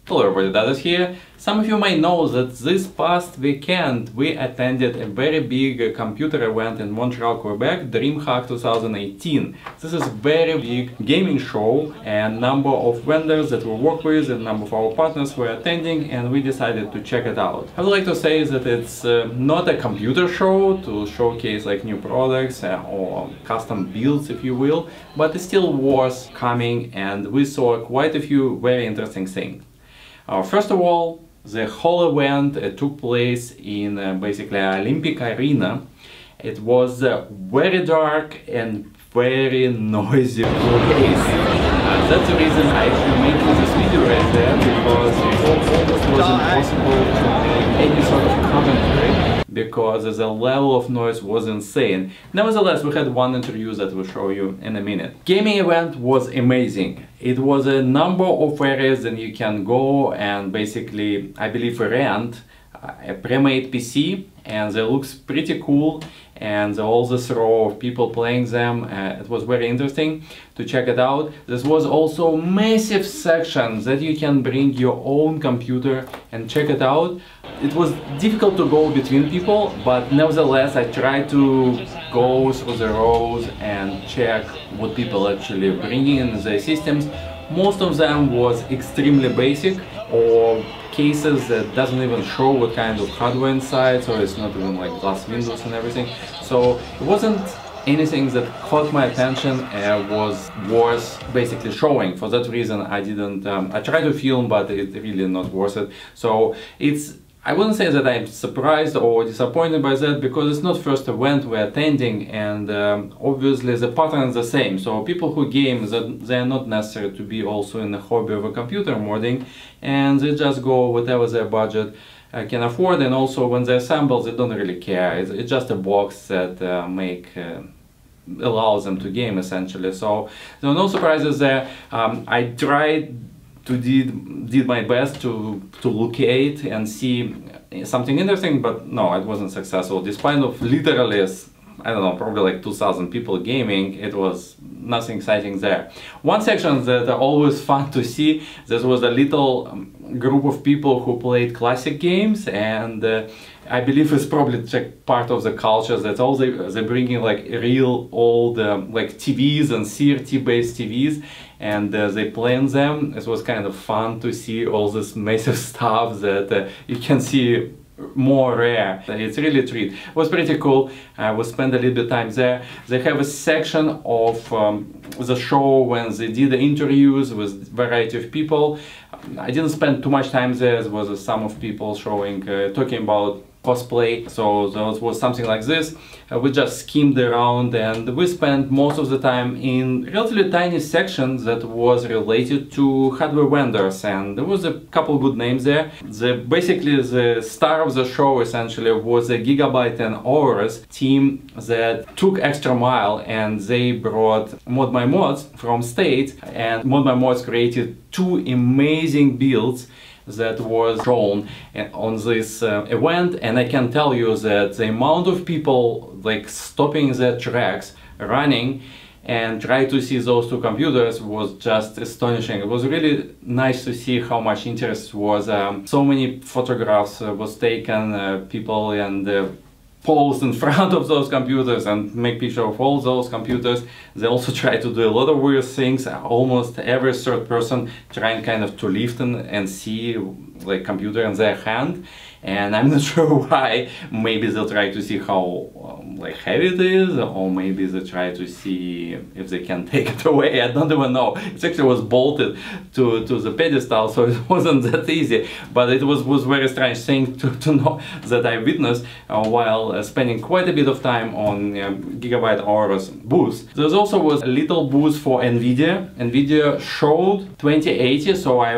Hello everybody, Dadas here. Some of you may know that this past weekend we attended a very big computer event in Montreal, Quebec, DreamHack 2018. This is a very big gaming show, and number of vendors that we work with and number of our partners were attending, and we decided to check it out. I would like to say that it's not a computer show to showcase like new products or custom builds, if you will, but it's still worth coming, and we saw quite a few very interesting things. First of all, the whole event took place in basically Olympic Arena. It was very dark and very noisy place. That's the reason I actually made this video right there, because it almost was impossible to make any sort of commentary, because the level of noise was insane. Nevertheless, we had one interview that we'll show you in a minute. Gaming event was amazing. It was a number of areas that you can go and basically, I believe, rent a pre-made PC, and they looks pretty cool, and all this row of people playing them, it was very interesting to check it out. This was also massive section that you can bring your own computer and check it out. It was difficult to go between people, but nevertheless I tried to go through the rows and check what people actually bringing in their systems. Most of them was extremely basic, or cases that doesn't even show what kind of hardware inside, so it's not even like glass windows and everything. So it wasn't anything that caught my attention and was worth basically showing. For that reason I didn't, I tried to film, but it's really not worth it. So I wouldn't say that I'm surprised or disappointed by that, because it's not first event we're attending, and obviously the pattern is the same. So people who game, they are not necessary to be also in the hobby of a computer modding, and they just go whatever their budget can afford, and also when they assemble they don't really care. It's just a box that allows them to game essentially. So there are no surprises there. I tried to did my best to locate and see something interesting, but no, it wasn't successful. Despite of literally, I don't know, probably like 2,000 people gaming, it was nothing exciting there. One section that are always fun to see, this was a little group of people who played classic games, and I believe it's probably part of the culture that all they're bringing like real old like TVs and CRT based TVs, and they play on them. It was kind of fun to see all this massive stuff that you can see more rare. It's really a treat. It was pretty cool. We spent a little bit of time there. They have a section of the show when they did the interviews with variety of people. I didn't spend too much time there. There was some of people showing, talking about cosplay, so there was something like this. We just skimmed around, and we spent most of the time in relatively tiny sections that was related to hardware vendors, and there was a couple good names there. Basically the star of the show essentially was the Gigabyte and Aorus team that took extra mile, and they brought ModMyMods from States, and ModMyMods created two amazing builds that was shown on this event, and I can tell you that the amount of people like stopping their tracks, running and try to see those two computers was just astonishing. It was really nice to see how much interest was. So many photographs was taken, people and pose in front of those computers and make picture of all those computers. They also try to do a lot of weird things. Almost every third person trying kind of to lift and see like computer in their hand, and I'm not sure why. Maybe they'll try to see how like heavy it is, or maybe they try to see if they can take it away. I don't even know. It actually was bolted to the pedestal, so it wasn't that easy, but it was very strange thing to know that I witnessed while spending quite a bit of time on Gigabyte Aorus booth. There also was a little booth for NVIDIA. NVIDIA showed 2080, so I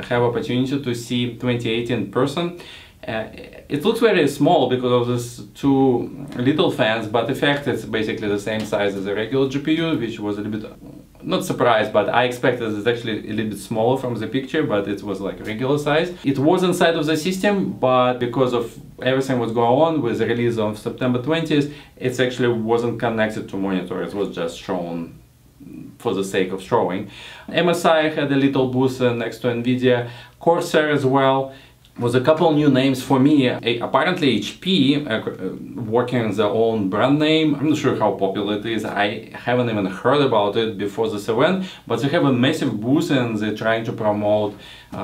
have opportunity to see 2080 in person. It looks very small because of these two little fans, but in fact it's basically the same size as a regular GPU, which was a little bit, not surprised, but I expected it's actually a little bit smaller from the picture, but it was like regular size. It was inside of the system, but because of everything was going on with the release of September 20th, it actually wasn't connected to monitor. It was just shown for the sake of showing. MSI had a little booth next to NVIDIA, Corsair as well. Was a couple new names for me. Apparently HP working on their own brand name. I'm not sure how popular it is. I haven't even heard about it before this event, but they have a massive booth and they're trying to promote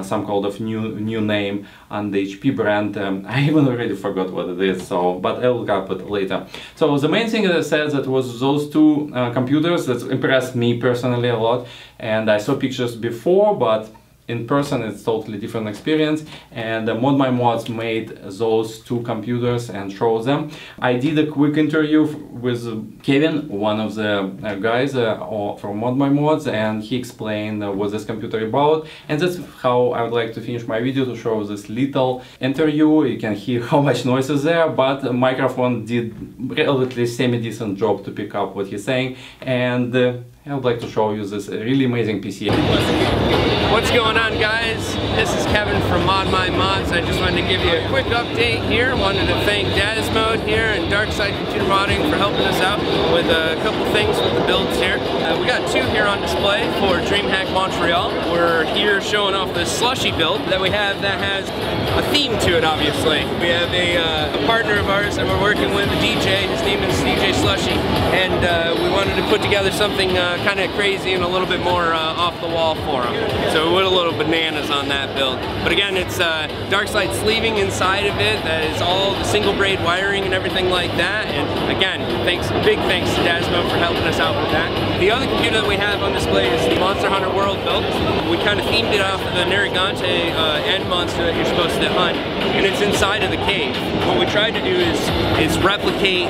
some kind of new name on the HP brand. I even already forgot what it is, so but I'll look up it later. So the main thing that I said that was those two computers that impressed me personally a lot, and I saw pictures before, but in person it's totally different experience, and Mod My Mods made those two computers and showed them. I did a quick interview with Kevin, one of the guys from Mod My Mods, and he explained what this computer is about, and that's how I would like to finish my video, to show this little interview. You can hear how much noise is there, but the microphone did relatively semi-decent job to pick up what he's saying, and I would like to show you this really amazing PC. What's going on, guys? This is Kevin from Mod My Mods. I just wanted to give you a quick update here. Wanted to thank DasMode here and Darkside Computer Modding for helping us out with a couple things with the builds here. We got two here on display for DreamHack Montreal. We're here showing off this slushy build that we have that has a theme to it, obviously. We have a partner of ours that we're working with, a DJ. His name is DJ Slushy, and we wanted to put together something kind of crazy and a little bit more off the wall for him. So we went a little bananas on that build. But again, it's Darkside sleeving inside of it. That is all the single braid wiring and everything like that. And again, big thanks to DasMode for helping us out with that. The other computer that we have on display is the Monster Hunter World build. We kind of themed it off of the Nergigante end monster that you're supposed to hunt, and it's inside of the cave. What we tried to do is replicate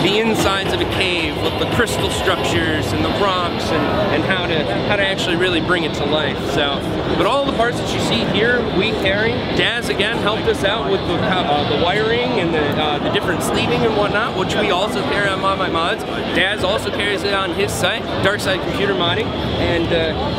the insides of a cave with the crystal structures and the rocks and how to actually really bring it to life. So, but all the parts that you see here, we carry. Daz again helped us out with the wiring and the different sleeving and whatnot, which we also carry on Mod My Mods. Daz also carries it on his site, Darkside Computer Modding, and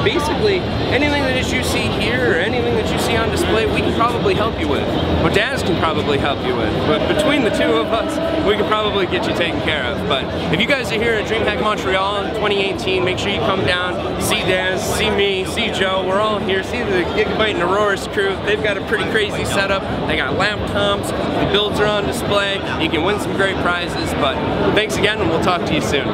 basically anything that you see here or anything that you see on display, we can probably help you with. Or Daz can probably help you with. But between the two of us, we can probably get you taken care of. But if you guys are here at DreamHack Montreal in 2018, make sure you come down, see Daz, see me, see Joe. We're all here. See the Gigabyte and Aurora's crew. They've got a pretty crazy setup. They got laptops. The builds are on display. You can win some great prizes. But thanks again, and we'll talk to you soon.